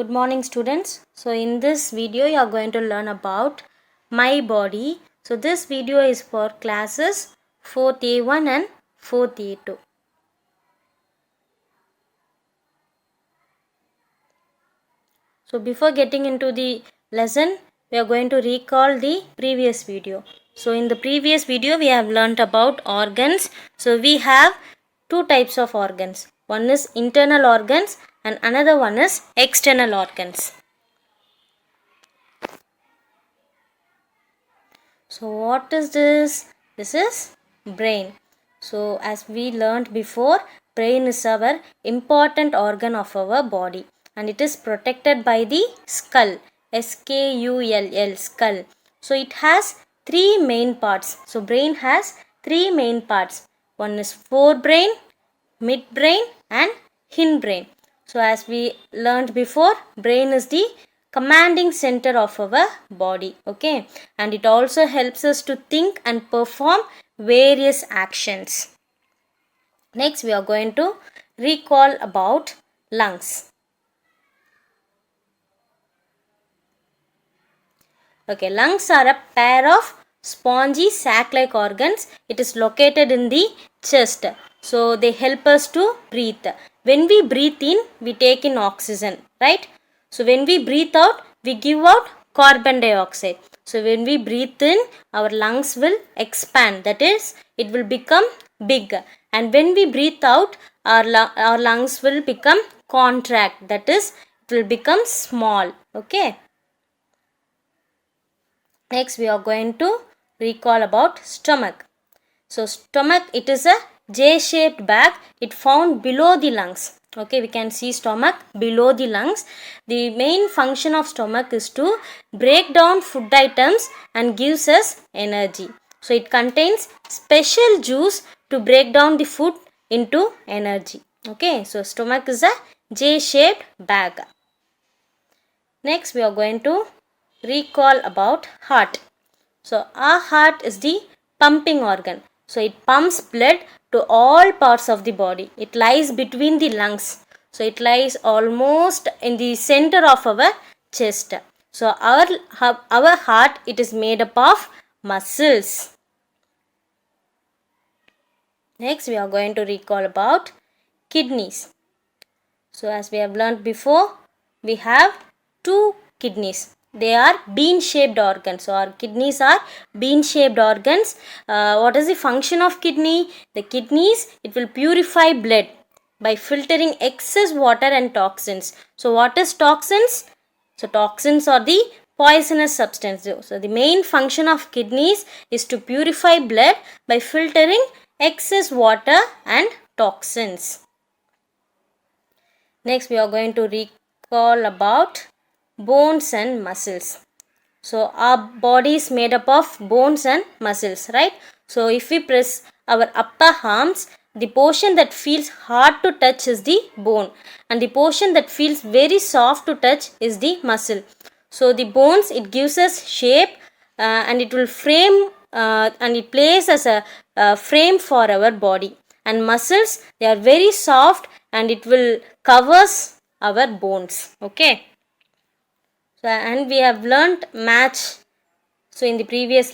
Good morning students. So in this video you are going to learn about my body. So this video is for classes 4th A1 and 4th A2. So before getting into the lesson, we are going to recall the previous video. So in the previous video we have learnt about organs. So we have two types of organs. One is internal organs and another one is external organs. So what is this? This is brain. So as we learned before, brain is our important organ of our body and it is protected by the skull, skull, skull. So it has three main parts. So brain has three main parts. One is forebrain, midbrain and hindbrain. So as we learned before, brain is the commanding center of our body, okay, and it also helps us to think and perform various actions. Next we are going to recall about lungs. Okay, lungs are a pair of spongy sac-like organs. It is located in the chest. So they help us to breathe. When we breathe in, we take in oxygen, right? So when we breathe out, we give out carbon dioxide. So when we breathe in, our lungs will expand. That is, it will become big. And when we breathe out, our lungs will become contract. That is, it will become small. Okay. Next we are going to recall about stomach. So stomach, it is a J-shaped bag. It found below the lungs. Okay, we can see stomach below the lungs. The main function of stomach is to break down food items and gives us energy. So it contains special juice to break down the food into energy. Okay, so stomach is a J-shaped bag. Next we are going to recall about heart. So our heart is the pumping organ. So it pumps blood to all parts of the body. It lies between the lungs. So it lies almost in the center of our chest. So our heart, it is made up of muscles. Next we are going to recall about kidneys. So as we have learned before, we have two kidneys. They are bean-shaped organs. So our kidneys are bean-shaped organs. What is the function of kidney? The kidneys, it will purify blood by filtering excess water and toxins. So what is toxins? So toxins are the poisonous substances. So the main function of kidneys is to purify blood by filtering excess water and toxins. Next we are going to recall about bones and muscles. So our body is made up of bones and muscles, right? So if we press our upper arms, the portion that feels hard to touch is the bone and the portion that feels very soft to touch is the muscle. So the bones, it gives us shape and it will frame and it plays as a frame for our body. And muscles, they are very soft and it will covers our bones. Okay. So and we have learnt match. So in the previous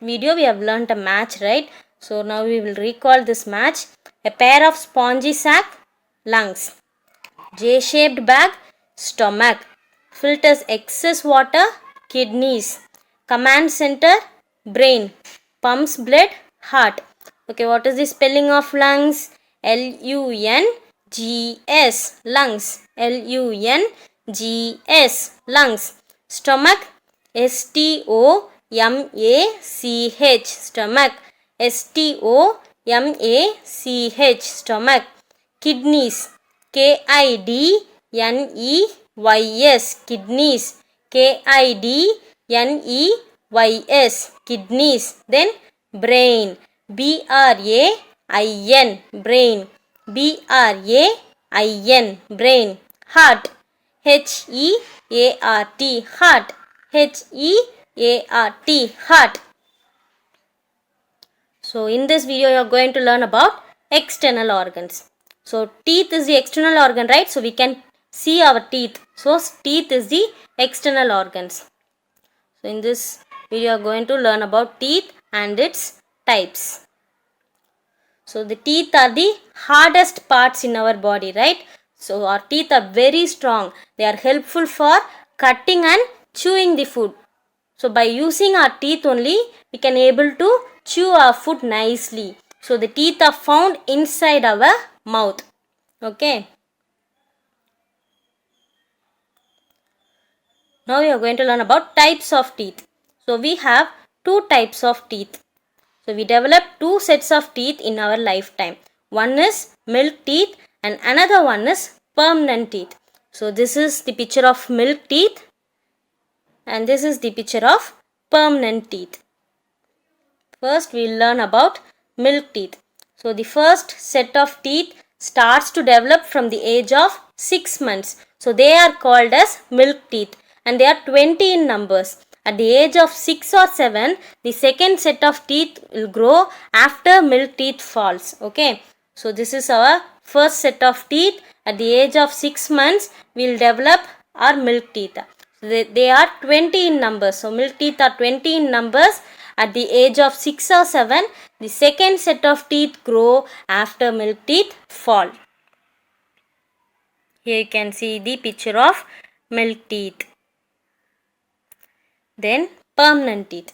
video we have learnt a match, right? So now we will recall this match. A pair of spongy sac, lungs. J-shaped bag, stomach. Filters excess water, kidneys. Command center, brain. Pumps blood, heart. Okay, what is the spelling of lungs? L-U-N-G-S, lungs. L-U-N-G-S, lungs. Stomach, S-T-O-M-A-C-H, stomach. S-T-O-M-A-C-H, stomach. Kidneys, K-I-D-N-E-Y-S, kidneys. K-I-D-N-E-Y-S, kidneys. Then brain, B-R-A-I-N, brain. B-R-A-I-N, brain. Heart, H-E-A-R-T, heart. H-E-A-R-T, heart. So in this video you are going to learn about external organs. So teeth is the external organ, right? So we can see our teeth. So teeth is the external organs. So in this video, you are going to learn about teeth and its types. So the teeth are the hardest parts in our body, right? So our teeth are very strong. They are helpful for cutting and chewing the food. So by using our teeth only, we can able to chew our food nicely. So the teeth are found inside our mouth. Okay. Now we are going to learn about types of teeth. So we have two types of teeth. So we develop two sets of teeth in our lifetime. One is milk teeth and another one is permanent teeth. So this is the picture of milk teeth and this is the picture of permanent teeth. First we will learn about milk teeth. So the first set of teeth starts to develop from the age of 6 months. So they are called as milk teeth and they are 20 in numbers. At the age of 6 or 7, the second set of teeth will grow after milk teeth falls. Okay. So this is our first set of teeth. At the age of 6 months, we will develop our milk teeth. They are 20 in numbers. So milk teeth are 20 in numbers. At the age of 6 or 7, the second set of teeth grow after milk teeth fall. Here you can see the picture of milk teeth. Then permanent teeth.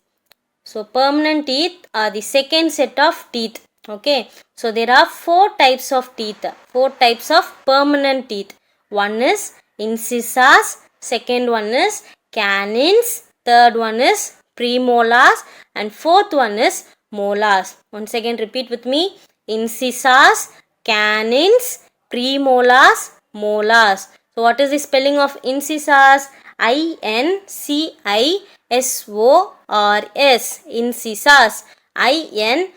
So permanent teeth are the second set of teeth. Okay. So there are four types of teeth. Four types of permanent teeth. One is incisors. Second one is canines. Third one is premolars. And fourth one is molars. Once again repeat with me. Incisors, canines, premolars, molars. So what is the spelling of incisors? I-N-C-I-S-O-R-S. Incisors. I-N-C-I-S-O-R-S.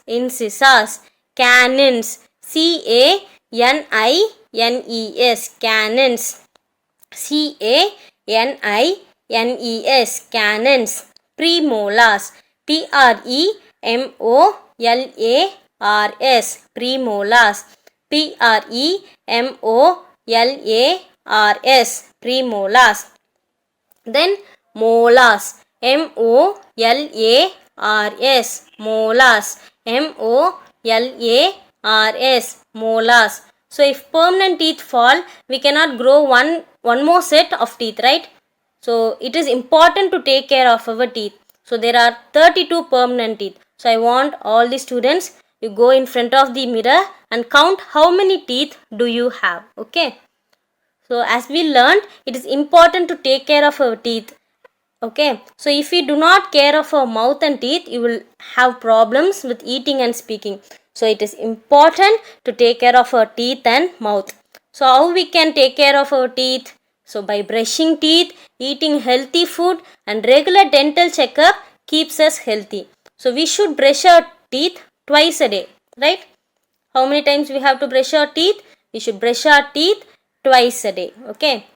Incisors. Canines. C-A-N-I-N-E-S. Canines. C-A-N-I-N-E-S. Canines. Premolars. P-R-E-M-O-L-A-R-S. Premolars. P-R-E-M-O-L-A-R-S. Premolars. Then molars. M-O-L-A-R-S. Molars. M-O-L-A-R-S. Molars. So if permanent teeth fall, we cannot grow one more set of teeth, right? So it is important to take care of our teeth. So there are 32 permanent teeth. So I want all the students, you go in front of the mirror and count how many teeth do you have. Okay. So as we learned, it is important to take care of our teeth. Okay. So if we do not care of our mouth and teeth, you will have problems with eating and speaking. So it is important to take care of our teeth and mouth. So how we can take care of our teeth? So by brushing teeth, eating healthy food and regular dental checkup keeps us healthy. So we should brush our teeth twice a day, right? How many times we have to brush our teeth? We should brush our teeth twice a day. Okay.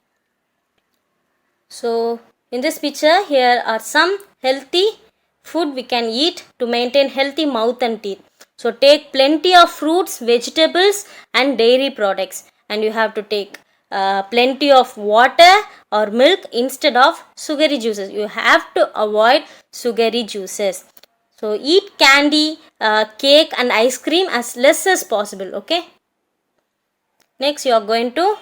So in this picture, here are some healthy food we can eat to maintain healthy mouth and teeth. So take plenty of fruits, vegetables and dairy products, and you have to take plenty of water or milk instead of sugary juices. You have to avoid sugary juices. So eat candy, cake and ice cream as less as possible. Okay. Next you are going to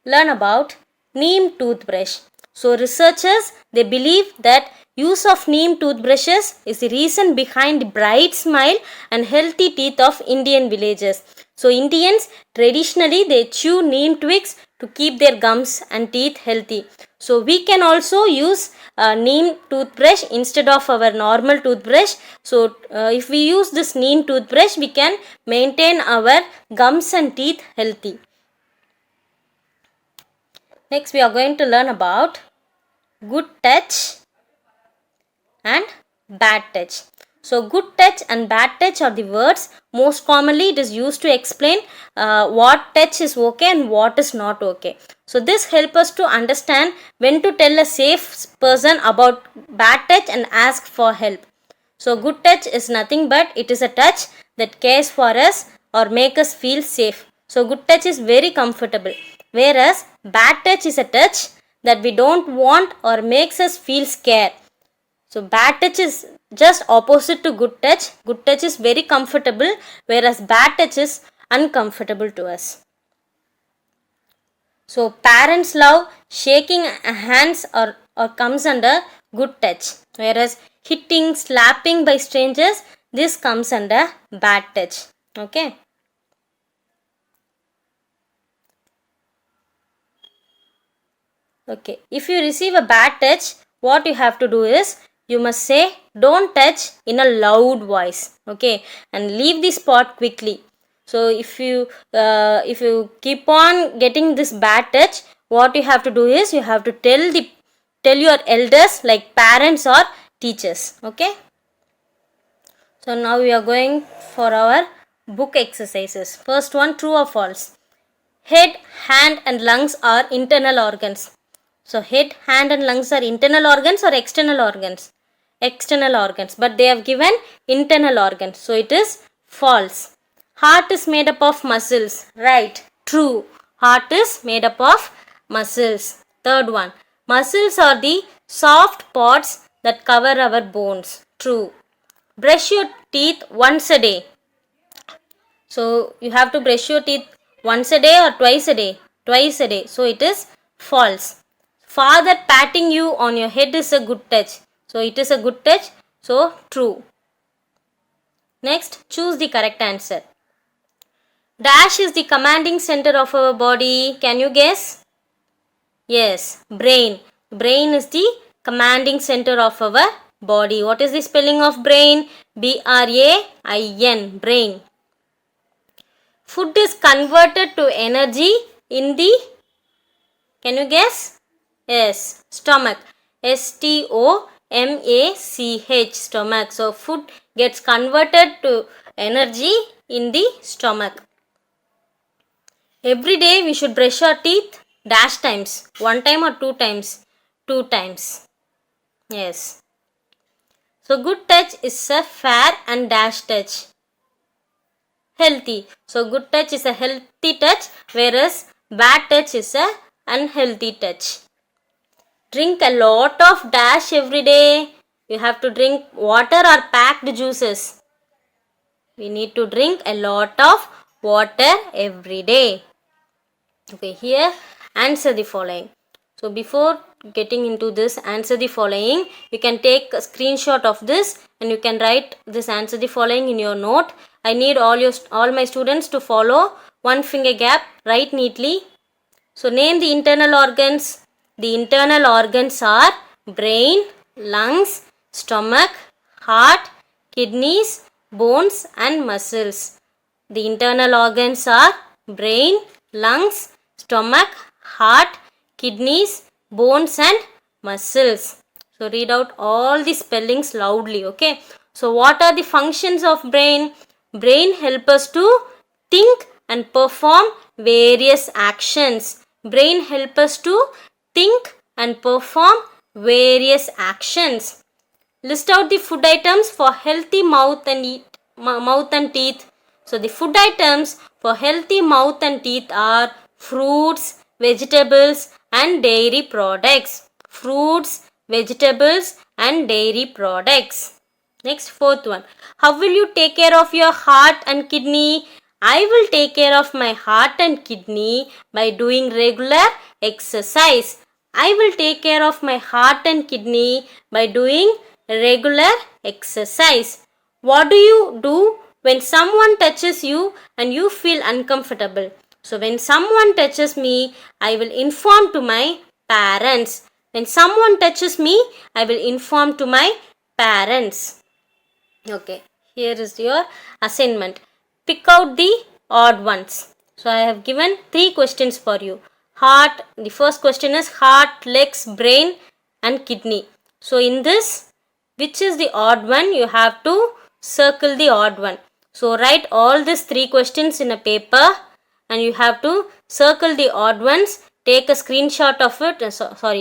learn about neem toothbrush. So researchers, they believe that use of neem toothbrushes is the reason behind the bright smile and healthy teeth of Indian villagers. So Indians traditionally they chew neem twigs to keep their gums and teeth healthy. So we can also use neem toothbrush instead of our normal toothbrush. So if we use this neem toothbrush, we can maintain our gums and teeth healthy. Next we are going to learn about good touch and bad touch. So good touch and bad touch are the words. Most commonly it is used to explain what touch is okay and what is not okay. So this helps us to understand when to tell a safe person about bad touch and ask for help. So good touch is nothing but it is a touch that cares for us or make us feel safe. So good touch is very comfortable, whereas bad touch is a touch that we don't want or makes us feel scared. So bad touch is just opposite to good touch. Good touch is very comfortable, whereas bad touch is uncomfortable to us. So parents love shaking hands or comes under good touch, whereas hitting, slapping by strangers, this comes under bad touch. Okay. Okay, if you receive a bad touch, what you have to do is you must say don't touch in a loud voice, okay, and leave the spot quickly. So if you keep on getting this bad touch, what you have to do is you have to tell your elders like parents or teachers. Okay. So now we are going for our book exercises. First one, true or false? Head, hand and lungs are internal organs. So head, hand and lungs are internal organs or external organs? External organs, but they have given internal organs. So it is false. Heart is made up of muscles. Right. True. Heart is made up of muscles. Third one. Muscles are the soft parts that cover our bones. True. Brush your teeth once a day. So you have to brush your teeth once a day or twice a day? Twice a day. So it is false. Father patting you on your head is a good touch. So it is a good touch. So true. Next, choose the correct answer. Dash is the commanding center of our body. Can you guess? Yes, brain. Brain is the commanding center of our body. What is the spelling of brain? B-R-A-I-N. Brain. Food is converted to energy in the, can you guess? Yes, stomach. S-T-O-M-A-C-H. Stomach. So food gets converted to energy in the stomach. Every day we should brush our teeth dash times. 1 time or 2 times? 2 times. Yes. So good touch is a fair and dash touch. Healthy. So good touch is a healthy touch, whereas bad touch is a unhealthy touch. Drink a lot of dash every day. You have to drink water or packed juices. We need to drink a lot of water every day. Okay, here answer the following. So before getting into this, answer the following. You can take a screenshot of this and you can write this answer the following in your note. I need all my students to follow one finger gap, write neatly. So name the internal organs. The internal organs are brain, lungs, stomach, heart, kidneys, bones and muscles. The internal organs are brain, lungs, stomach, heart, kidneys, bones and muscles. So read out all the spellings loudly. Okay. So what are the functions of brain? Brain helps us to think and perform various actions. Brain helps us to think and perform various actions. List out the food items for healthy mouth and teeth. So the food items for healthy mouth and teeth are fruits, vegetables and dairy products. Fruits, vegetables and dairy products. Next, fourth one. How will you take care of your heart and kidney? I will take care of my heart and kidney by doing regular exercise. I will take care of my heart and kidney by doing regular exercise. What do you do when someone touches you and you feel uncomfortable? So when someone touches me, I will inform to my parents. When someone touches me, I will inform to my parents. Okay, here is your assignment. Pick out the odd ones. So I have given 3 questions for you. Heart, the first question is heart, legs, brain and kidney. So in this, which is the odd one? You have to circle the odd one. So write all these 3 questions in a paper and you have to circle the odd ones. Take a screenshot of it,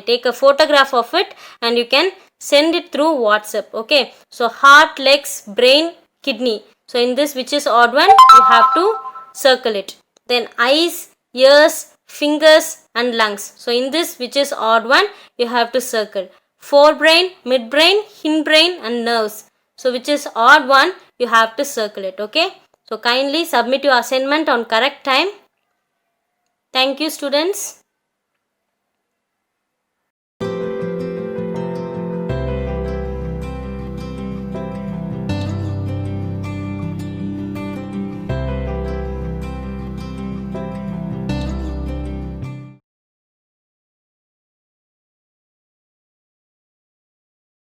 take a photograph of it and you can send it through WhatsApp. Okay. So heart, legs, brain, kidney. So in this, which is odd one? You have to circle it. then eyes, ears, fingers and lungs. So in this, which is odd one, you have to circle. Forebrain, midbrain, hindbrain and nerves. So which is odd one, you have to circle it. Okay. So kindly submit your assignment on correct time. Thank you, students.